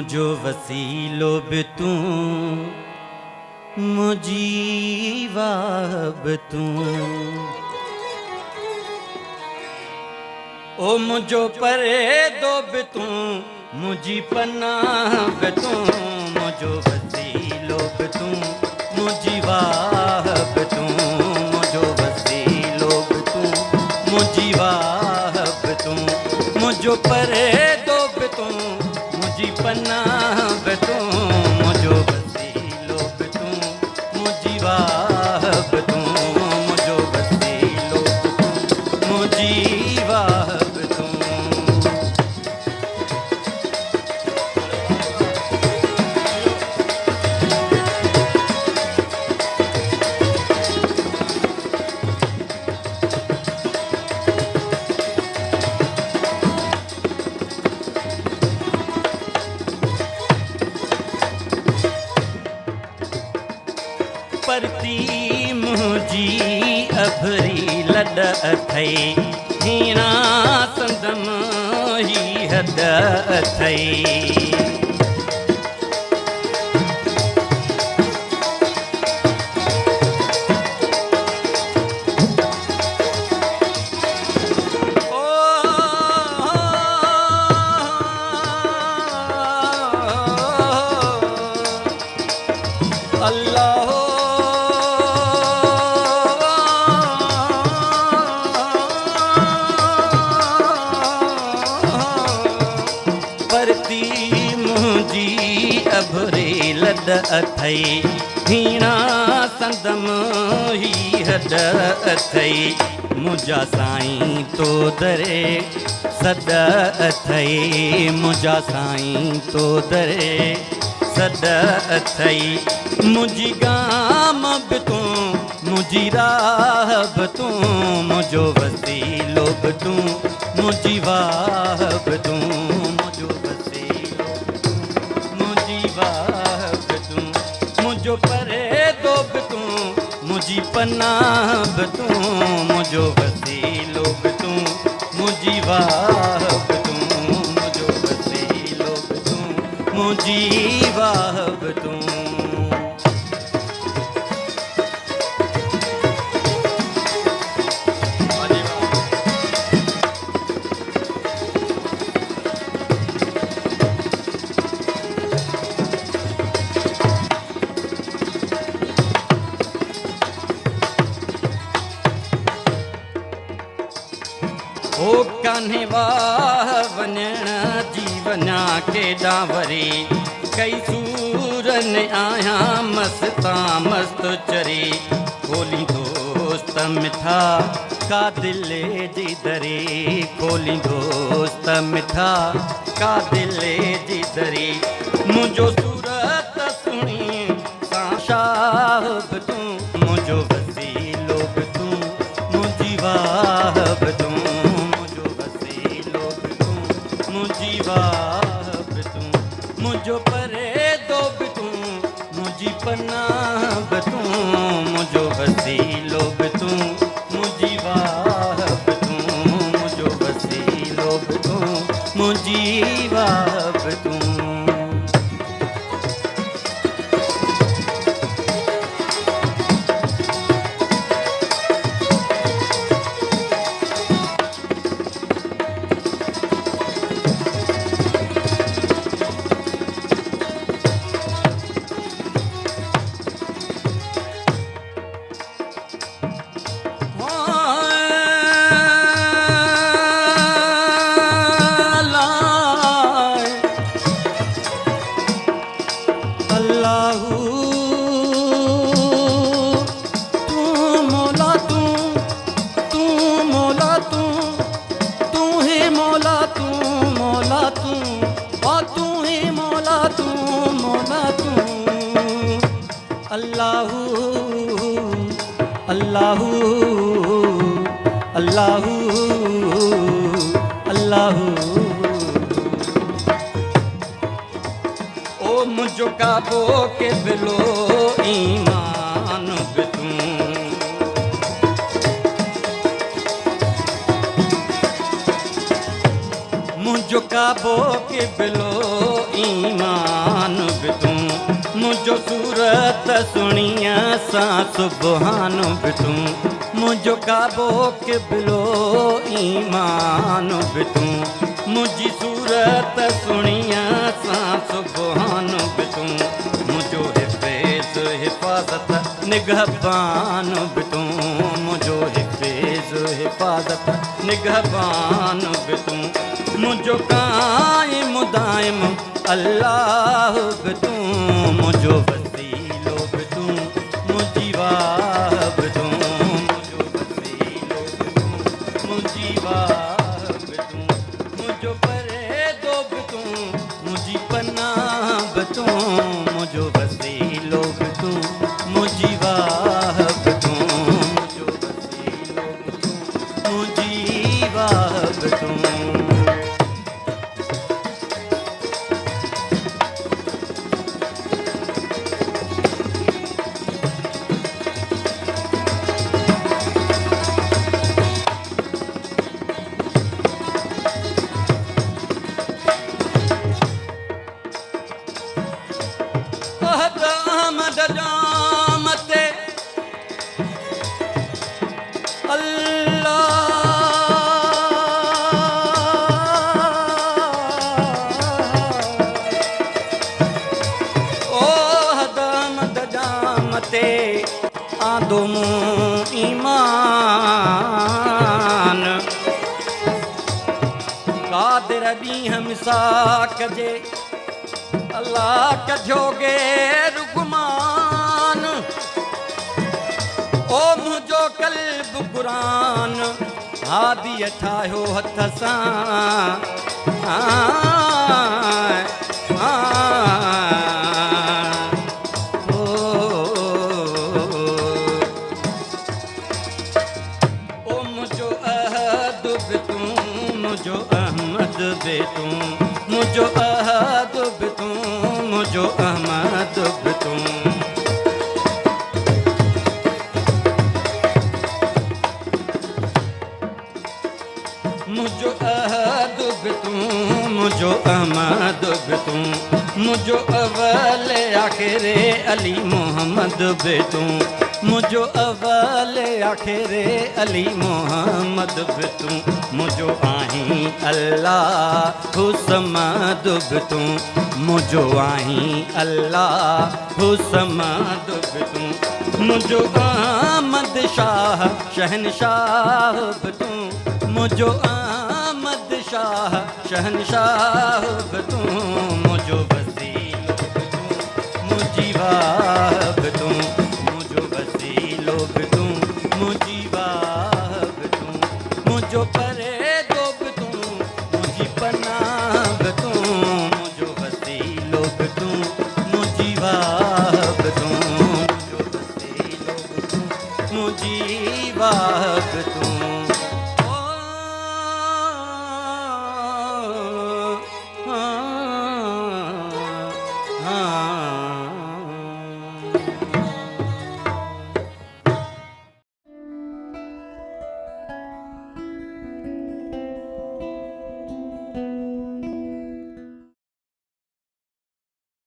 मुझो वसीलो बि तूं मुझी वाह बि तूं ओ मुझो परेदो बि तूं मुझी पनाह बि तूं मुझो वसीलो बि तूं मुझी वाह बि तूं मुझो वसीलो बि तूं मुझी वाह बि तूं मुझो परेदो बि तूं मुझी पनाह बि तूं मुझो वसीलो बि तूं मुझी वाह बि तूं मुझो वसीलो बि तूं मुझी वाह बि तूं परती मुझी अभरी लड अथई हीणा संदम ही हद अथई अल्लाह परती मुझी अभरे लड अथई हीणा संदम ही हद अथई मुझा साईं तो दरे सद अथई मुझा साईं तो दरे सद अथई मुझी गाम बि तूं मुझी राह बि तूं मुझो वसीलो बि तूं मुझी वाह बि तूं मुझो वसीलो बि तूं मुझी वाह बि तूं मुझो परेदो बि तूं मुझी पनाह बि तूं मुझो वसीलो बि तूं मुझी वाह बि तूं मुझो वसीलो बि तूं मुझी वाह बि तूं ओ कान्हे वाह वञण जी वञा केॾां वरी कई सूरन आहियां मस्तां मस्त चरी खोली दोस्त मिठा का दिले जी दरी खोली दोस्त मिठा का दिले जी दरी मुझो सूरत सुणी सां शाह बि तूं मुझो वसीलो बि तूं मुझी वाह बि तूं मुझी वाह बि तूं मुझो परेदो बि तूं मुझी पनाह बि तूं मुझो वसीलो बि तूं मुझी वाह बि तूं मुझो वसीलो बि तूं मुझी वाह बि तूं अल्लाहू अल्लाहू अल्लाहू अल्लाहू ओ मुझो काबो के बिलो ईमान बि तूं मुझो काबो के बिलो ईमान बि तूं मुंहिंजो सूरत सुणीअ सां सुबहान बि तूं मुंहिंजो काबो क़िबलो ईमान बि तूं मुंहिंजी सूरत सुणीअ सां सुबहान बि तूं मुंहिंजो हिफ़ेज़ हिफ़ाज़त निगहबान बि तूं मुंहिंजो हिफ़ेज़ हिफ़ाज़त निगहबान बि तूं मुंहिंजो क़ाइम दाइम अल्लाह बि तूं मुंहिंजो वसीलो बि तूं मुंहिंजी वाह बि तूं मुंहिंजो वसीलो बि तूं मुंहिंजी वाह बि तूं मुंहिंजो परेदो बि तूं मुंहिंजी पनाह बि तूं मुंहिंजो वसीलो बि तूं मुंहिंजी वाह बि तूं मुंहिंजो वसीलो बि तूं मुंहिंजी वाह बि तूं आंदो मूं ईमान कादिर ॾींहं मिसाक जे अल्लाह कढियो गैर गुमान ओ मुंहिंजो क़ल्ब क़ुरान हादीअ ठाहियो हथ सां मुंहिंजो अहद बि तूं मुंहिंजो अहमद बि तूं मुंहिंजो अहद बि तूं मुंहिंजो अहमद बि तूं मुंहिंजो अवल आख़िर अली मोहम्मद बि तूं मुंहिंजो अवल आख़िर अली मोहम्मद बि तूं मुंहिंजो आहीं अल्लाह हुसमद बि तूं मुंहिंजो आहीं अल्लाह हुसमद बि तूं मुंहिंजो अहमद शाह शहनशाह बि तूं मुंहिंजो अहमद शाह शहनशाह बि तूं मुंहिंजो वसीलो बि तूं मुंहिंजी वाह बि तूं मुंहिंजो वसीलो बि तूं मुंहिंजी वाह बि तूं मुंहिंजो परेदो बि तूं मुंहिंजी पनाह बि तूं मुंहिंजो वसीलो बि तूं मुंहिंजी वाह बि तूं मुंहिंजो वसीलो बि तूं मुंहिंजी वाह बि तूं हाँ